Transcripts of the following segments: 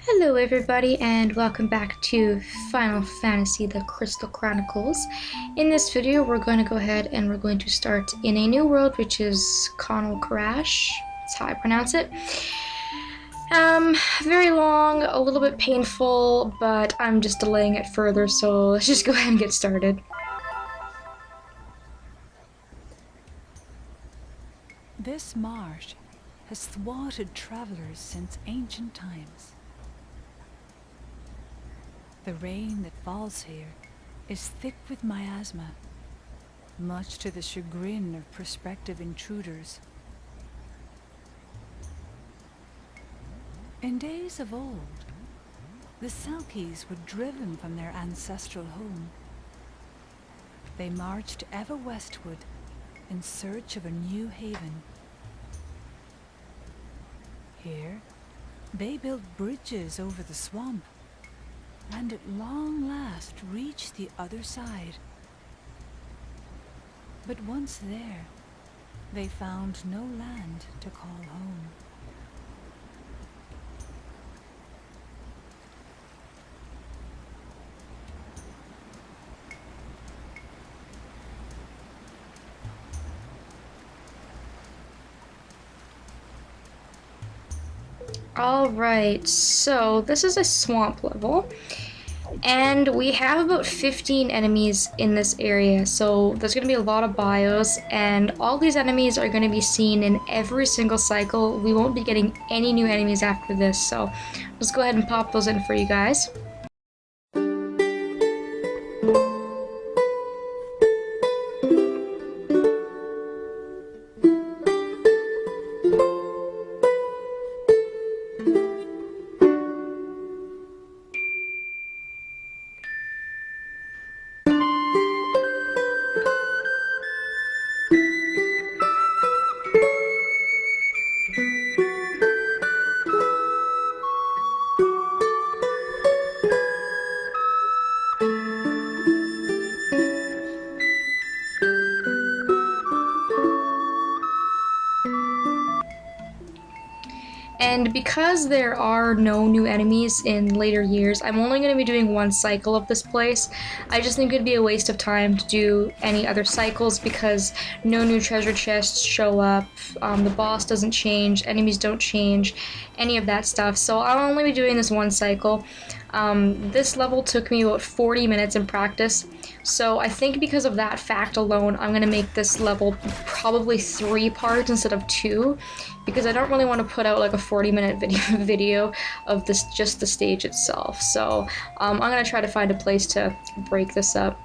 Hello everybody and welcome back to Final Fantasy the Crystal Chronicles. In this video we're going to go ahead and we're going to start in a new world, which is Conall Curach. That's how I pronounce it. Very long, a little bit painful, but I'm just delaying it further, so let's just go ahead and get started. This marsh has thwarted travelers since ancient times. The rain that falls here is thick with miasma, much to the chagrin of prospective intruders. In days of old, the Selkies were driven from their ancestral home. They marched ever westward in search of a new haven. Here, they built bridges over the swamp, and at long last reached the other side. But once there, they found no land to call home. Alright, so this is a swamp level, and we have about 15 enemies in this area, so there's going to be a lot of bios, and all these enemies are going to be seen in every single cycle. We won't be getting any new enemies after this, so let's go ahead and pop those in for you guys. And because there are no new enemies in later years, I'm only going to be doing one cycle of this place. I just think it'd be a waste of time to do any other cycles because no new treasure chests show up, the boss doesn't change, enemies don't change, any of that stuff. So I'll only be doing this one cycle. This level took me about 40 minutes in practice, so I think because of that fact alone, I'm going to make this level probably 3 parts instead of 2, because I don't really want to put out like a 40-minute video of this, just the stage itself. So I'm going to try to find a place to break this up.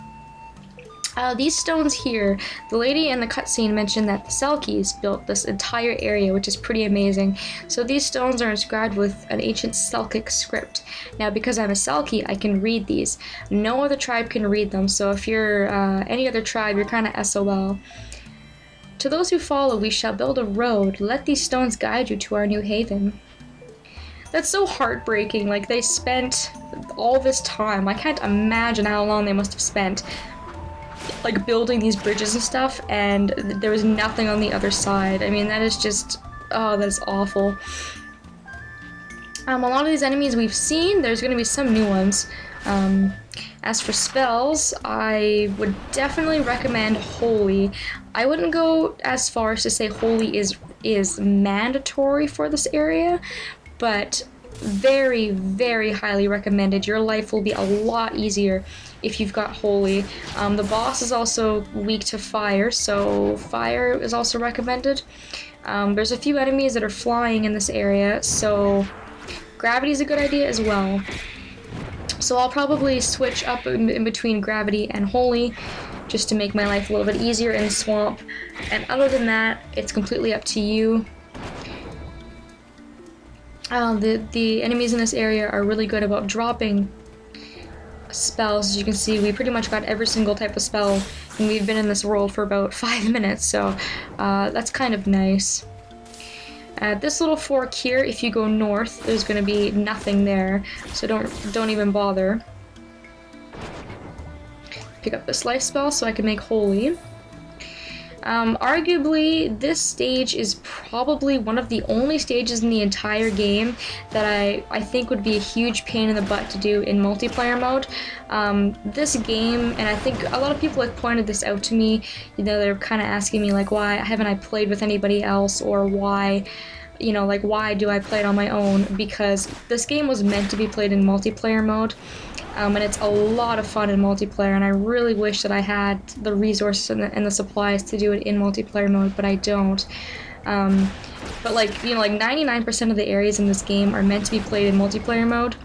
These stones here, the lady in the cutscene mentioned that the Selkies built this entire area, which is pretty amazing. So these stones are inscribed with an ancient Selkic script. Now, because I'm a Selkie, I can read these. No other tribe can read them, so if you're any other tribe, you're kind of SOL. To those who follow, we shall build a road. Let these stones guide you to our new haven. That's so heartbreaking. Like, they spent all this time. I can't imagine how long they must have spent like building these bridges and stuff, and there was nothing on the other side. I mean, that is just, oh, that is awful. A lot of these enemies we've seen, there's going to be some new ones. As for spells, I would definitely recommend Holy. I wouldn't go as far as to say Holy is mandatory for this area, but very, very highly recommended. Your life will be a lot easier if you've got Holy. The boss is also weak to fire, so fire is also recommended. There's a few enemies that are flying in this area, so gravity is a good idea as well. So I'll probably switch up in between gravity and Holy just to make my life a little bit easier in the swamp. And other than that, it's completely up to you. The enemies in this area are really good about dropping spells. As you can see, we pretty much got every single type of spell, and we've been in this world for about 5 minutes, so that's kind of nice. This little fork here, if you go north, there's going to be nothing there, so don't even bother. Pick up this life spell so I can make Holy. Arguably, this stage is probably one of the only stages in the entire game that I think would be a huge pain in the butt to do in multiplayer mode. This game, and I think a lot of people have pointed this out to me, you know, they're kind of asking me like, why haven't I played with anybody else, or why, you know, like, why do I play it on my own? Because this game was meant to be played in multiplayer mode. And it's a lot of fun in multiplayer, and I really wish that I had the resources and the supplies to do it in multiplayer mode, but I don't. But like, you know, like 99% of the areas in this game are meant to be played in multiplayer mode.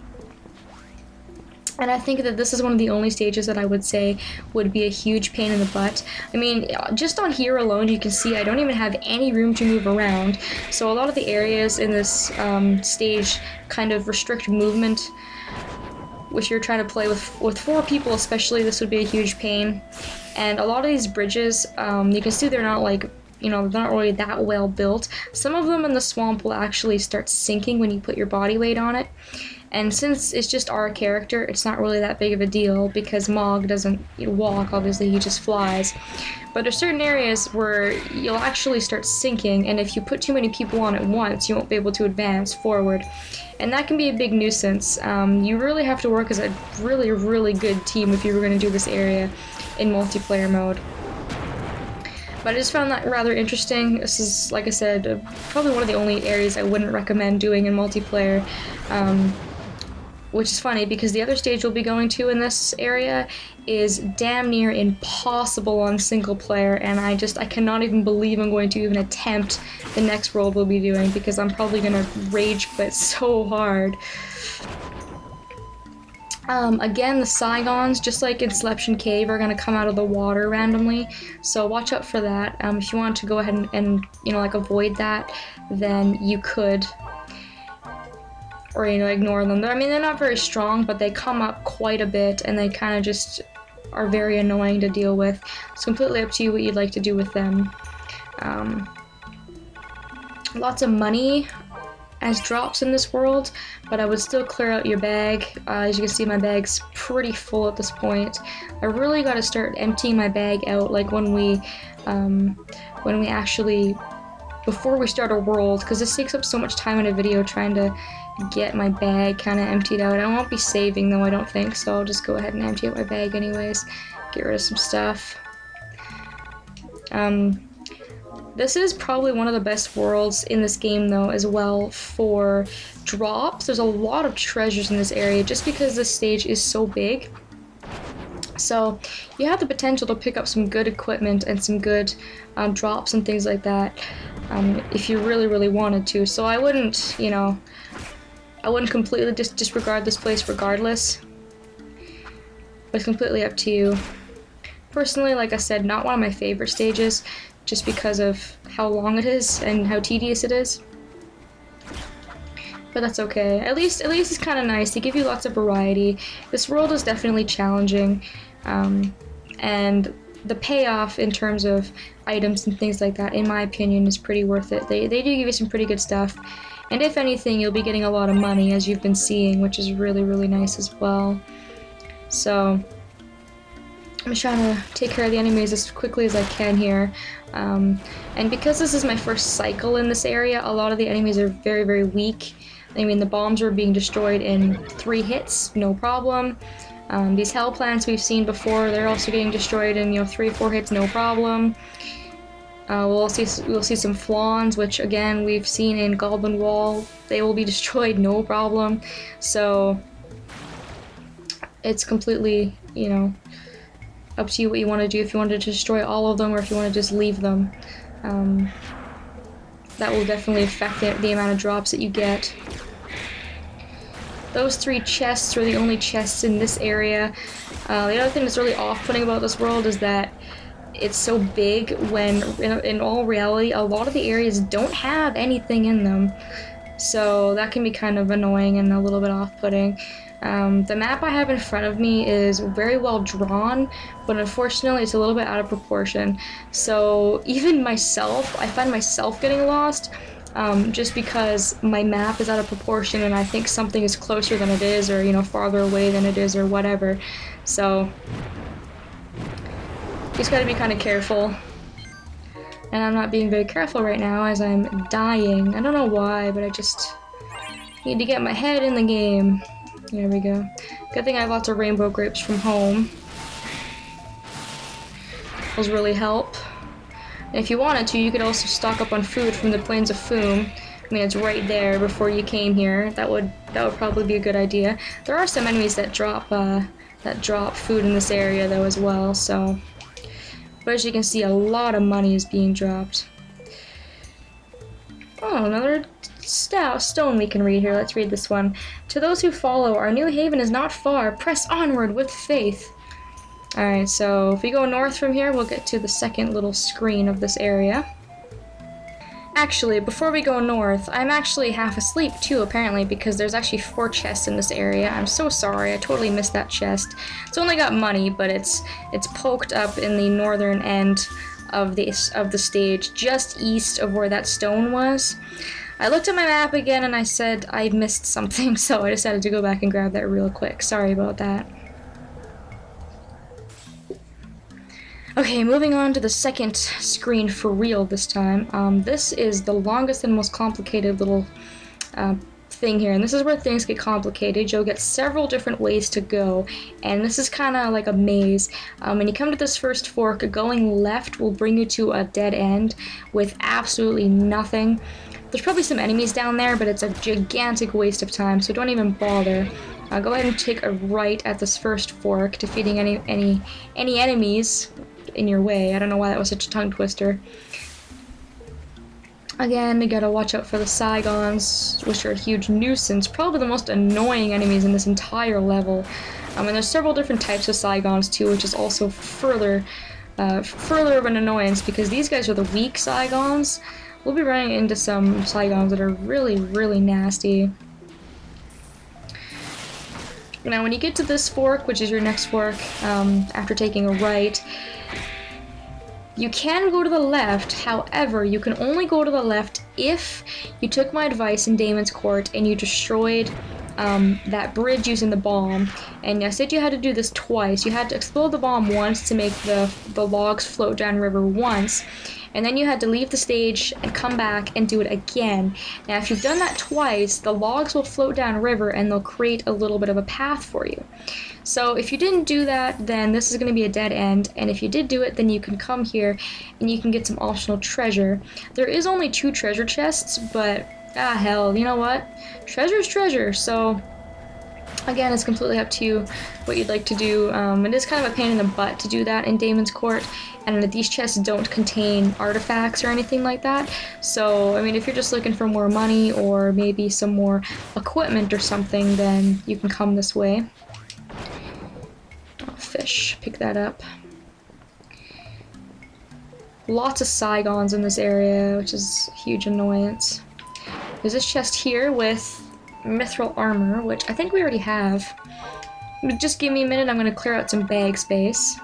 And I think that this is one of the only stages that I would say would be a huge pain in the butt. I mean, just on here alone, you can see I don't even have any room to move around. So a lot of the areas in this stage kind of restrict movement. If you're trying to play with 4 people especially, this would be a huge pain. And a lot of these bridges, you can see they're not like, you know, they're not really that well built. Some of them in the swamp will actually start sinking when you put your body weight on it. And since it's just our character, it's not really that big of a deal because Mog doesn't walk, obviously, he just flies. But there's certain areas where you'll actually start sinking, and if you put too many people on at once, you won't be able to advance forward. And that can be a big nuisance. You really have to work as a really, really good team if you were going to do this area in multiplayer mode. But I just found that rather interesting. This is, like I said, probably one of the only areas I wouldn't recommend doing in multiplayer. Which is funny because the other stage we'll be going to in this area is damn near impossible on single player, and I cannot even believe I'm going to even attempt the next world we'll be doing because I'm probably gonna rage quit so hard. Again, the Saigons, just like in Selection Cave, are gonna come out of the water randomly, so watch out for that. If you want to go ahead and you know, like, avoid that, then you could. Or, you know, ignore them. I mean, they're not very strong, but they come up quite a bit, and they kind of just are very annoying to deal with. It's completely up to you what you'd like to do with them. Lots of money as drops in this world, but I would still clear out your bag. As you can see, my bag's pretty full at this point. I really got to start emptying my bag out, like when we actually, before we start a world, because this takes up so much time in a video trying to get my bag kind of emptied out. I won't be saving though, I don't think, so I'll just go ahead and empty out my bag anyways. Get rid of some stuff. This is probably one of the best worlds in this game though as well for drops. There's a lot of treasures in this area just because this stage is so big. So you have the potential to pick up some good equipment and some good drops and things like that if you really, really wanted to. So I wouldn't, you know, I wouldn't completely disregard this place regardless. But it's completely up to you. Personally, like I said, not one of my favorite stages, just because of how long it is and how tedious it is. But that's okay. At least it's kind of nice. They give you lots of variety. This world is definitely challenging, and the payoff in terms of items and things like that, in my opinion, is pretty worth it. They do give you some pretty good stuff. And if anything, you'll be getting a lot of money, as you've been seeing, which is really, really nice as well. So, I'm just trying to take care of the enemies as quickly as I can here. And because this is my first cycle in this area, a lot of the enemies are very, very weak. I mean, the bombs are being destroyed in 3 hits, no problem. These hell plants we've seen before, they're also getting destroyed in, you know, 3 or 4 hits, no problem. We'll see some flawns, which again we've seen in Goblin Wall. They will be destroyed, no problem. So it's completely, you know, up to you what you want to do. If you want to destroy all of them, or if you want to just leave them, that will definitely affect the amount of drops that you get. Those 3 chests are the only chests in this area. The other thing that's really off-putting about this world is that it's so big when, in all reality, a lot of the areas don't have anything in them. So that can be kind of annoying and a little bit off-putting. The map I have in front of me is very well drawn, but unfortunately it's a little bit out of proportion. So even myself, I find myself getting lost, just because my map is out of proportion and I think something is closer than it is, or, you know, farther away than it is, or whatever. So you just gotta be kind of careful. And I'm not being very careful right now as I'm dying. I don't know why, but I just need to get my head in the game. There we go. Good thing I have lots of rainbow grapes from home. Those really help. And if you wanted to, you could also stock up on food from the Plains of Foom. I mean, it's right there before you came here. That would probably be a good idea. There are some enemies that drop food in this area though as well. So, but as you can see, a lot of money is being dropped. Oh, another stone we can read here. Let's read this one. To those who follow, our new haven is not far. Press onward with faith. Alright, so if we go north from here, we'll get to the second little screen of this area. Actually, before we go north, I'm actually half asleep too, apparently, because there's actually 4 chests in this area. I'm so sorry, I totally missed that chest. It's only got money, but it's poked up in the northern end of the stage, just east of where that stone was. I looked at my map again and I said I missed something, so I decided to go back and grab that real quick. Sorry about that. Okay, moving on to the second screen for real this time. This is the longest and most complicated little thing here, and this is where things get complicated. You'll get several different ways to go, and this is kind of like a maze. When you come to this first fork, going left will bring you to a dead end with absolutely nothing. There's probably some enemies down there, but it's a gigantic waste of time, so don't even bother. Go ahead and take a right at this first fork, defeating any enemies in your way. I don't know why that was such a tongue twister. Again, you gotta watch out for the Saigons, which are a huge nuisance, probably the most annoying enemies in this entire level. And there's several different types of Saigons too, which is also further of an annoyance, because these guys are the weak Saigons. We'll be running into some Saigons that are really, really nasty. Now, when you get to this fork, which is your next fork, after taking a right, you can go to the left. However, you can only go to the left if you took my advice in Damon's Court and you destroyed that bridge using the bomb. And I said you had to do this twice. You had to explode the bomb once to make the logs float downriver once, and then you had to leave the stage and come back and do it again. Now, if you've done that twice, the logs will float downriver and they'll create a little bit of a path for you. So if you didn't do that, then this is going to be a dead end, and if you did do it, then you can come here and you can get some optional treasure. There is only 2 treasure chests, but hell, you know what? Treasure's treasure, so again, it's completely up to you what you'd like to do. It is kind of a pain in the butt to do that in Damon's Court, and these chests don't contain artifacts or anything like that. So, I mean, if you're just looking for more money or maybe some more equipment or something, then you can come this way. Oh, fish, pick that up. Lots of Saigons in this area, which is a huge annoyance. There's this chest here with mithril armor, which I think we already have. Just give me a minute, I'm going to clear out some bag space.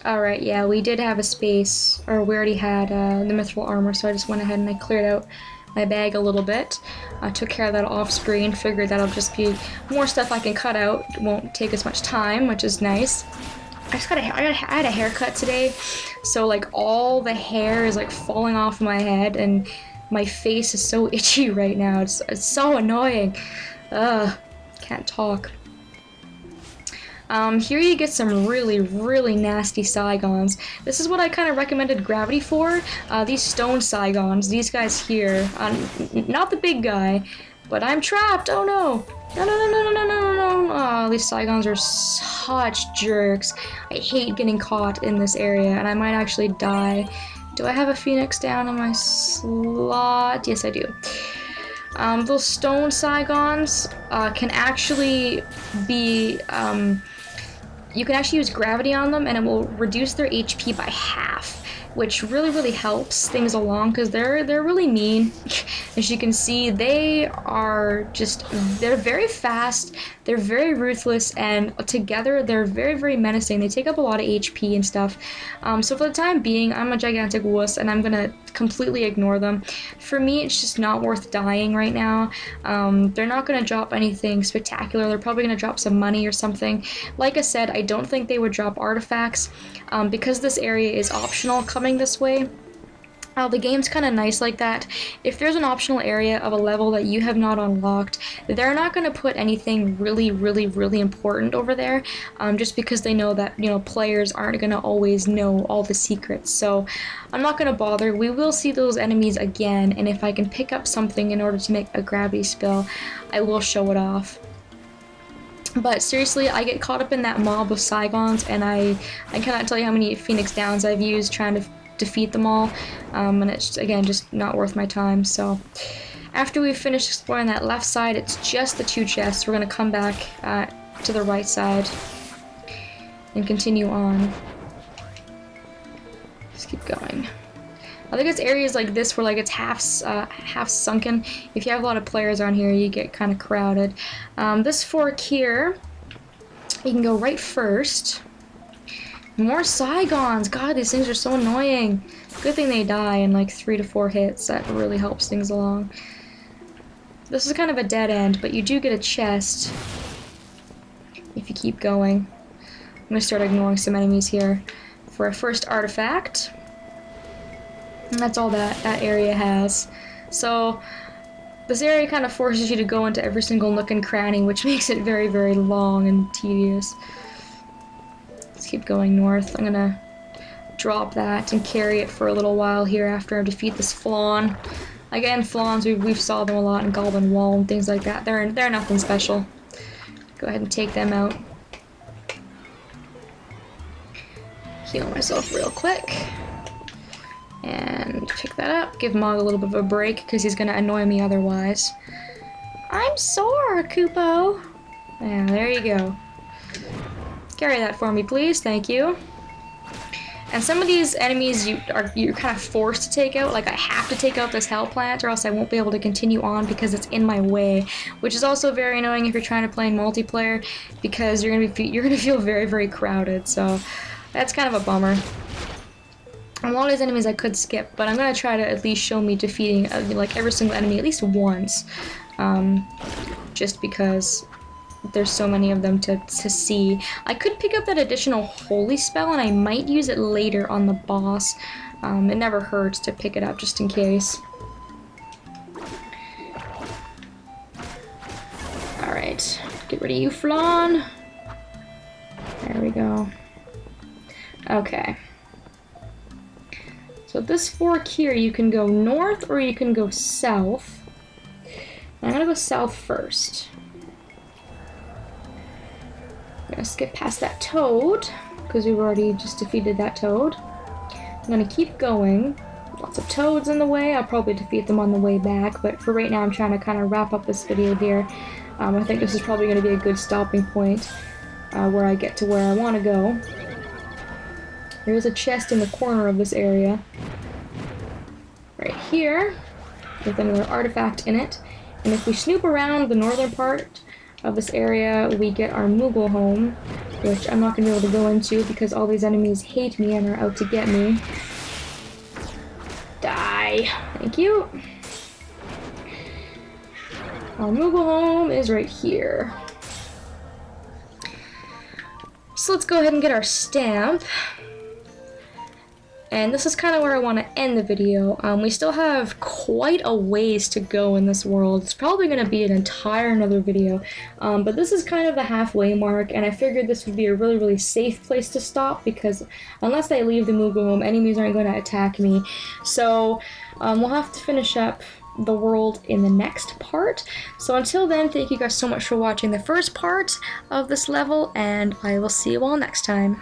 Alright, yeah, we did have a space, or we already had the mithril armor, so I just went ahead and I cleared out my bag a little bit. I took care of that off screen, figured that'll just be more stuff I can cut out. It won't take as much time, which is nice. I had a haircut today, so like all the hair is like falling off my head, and my face is so itchy right now. It's so annoying. Ugh, can't talk. Here you get some really, really nasty Saigons. This is what I kind of recommended gravity for. These stone Saigons, these guys here. Not the big guy, but I'm trapped. Oh no. No, no, no, no, no, no, no, no. Oh, these Saigons are such jerks. I hate getting caught in this area, and I might actually die. Do I have a phoenix down in my slot? Yes, I do. Those stone Saigons can actually be, you can actually use gravity on them and it will reduce their HP by half, which really, really helps things along, because they're really mean. As you can see, they're very fast, they're very ruthless, and together they're very, very menacing. They take up a lot of HP and stuff. So for the time being, I'm a gigantic wuss and I'm gonna completely ignore them. For me, it's just not worth dying right now. They're not gonna drop anything spectacular. They're probably gonna drop some money or something. Like I said, I don't think they would drop artifacts. Because this area is optional coming this way, The game's kind of nice like that. If there's an optional area of a level that you have not unlocked, they're not going to put anything really, really, really important over there, just because they know that, you know, players aren't going to always know all the secrets. So I'm not going to bother. We will see those enemies again, and if I can pick up something in order to make a gravity spill, I will show it off. But seriously, I get caught up in that mob of Saigons, and I cannot tell you how many Phoenix Downs I've used trying to defeat them all, and it's, again, just not worth my time. So after we've finished exploring that left side, it's just the 2 chests. We're going to come back to the right side and continue on. Just keep going. I think it's areas like this where like it's half sunken. If you have a lot of players on here, you get kind of crowded. This fork here, you can go right first. More Saigons! God, these things are so annoying. Good thing they die in like 3 to 4 hits. That really helps things along. This is kind of a dead end, but you do get a chest if you keep going. I'm gonna start ignoring some enemies here for a first artifact. And that's all that area has. So this area kind of forces you to go into every single nook and cranny, which makes it very, very long and tedious. Let's keep going north. I'm gonna drop that and carry it for a little while here after I defeat this Flawn. Again, Flawns, we've saw them a lot in Goblin Wall and things like that. They're nothing special. Go ahead and take them out. Heal myself real quick. And pick that up. Give Mog a little bit of a break because he's gonna annoy me otherwise. I'm sore, Kupo. Yeah, there you go. Carry that for me, please. Thank you. And some of these enemies you're kind of forced to take out. Like, I have to take out this hell plant or else I won't be able to continue on because it's in my way, which is also very annoying if you're trying to play in multiplayer because you're gonna feel very, very crowded. So that's kind of a bummer. A lot of these enemies I could skip, but I'm gonna try to at least show me defeating like every single enemy at least once, just because there's so many of them to see. I could pick up that additional holy spell and I might use it later on the boss. It never hurts to pick it up just in case. Alright, get rid of you, Flawn. There we go. Okay. So this fork here, you can go north or you can go south. I'm gonna go south first. I'm gonna skip past that toad, because we've already just defeated that toad. I'm gonna keep going. Lots of toads in the way. I'll probably defeat them on the way back, but for right now I'm trying to kind of wrap up this video here. I think this is probably going to be a good stopping point where I get to where I want to go. There's a chest in the corner of this area. Right here, with another artifact in it. And if we snoop around the northern part of this area, we get our Moogle home, which I'm not going to be able to go into because all these enemies hate me and are out to get me. Die. Thank you. Our Moogle home is right here. So let's go ahead and get our stamp. And this is kind of where I want to end the video. We still have quite a ways to go in this world. It's probably going to be an entire another video. But this is kind of the halfway mark, and I figured this would be a really, really safe place to stop because unless I leave the Moogle home, enemies aren't going to attack me. So we'll have to finish up the world in the next part. So until then, thank you guys so much for watching the first part of this level, and I will see you all next time.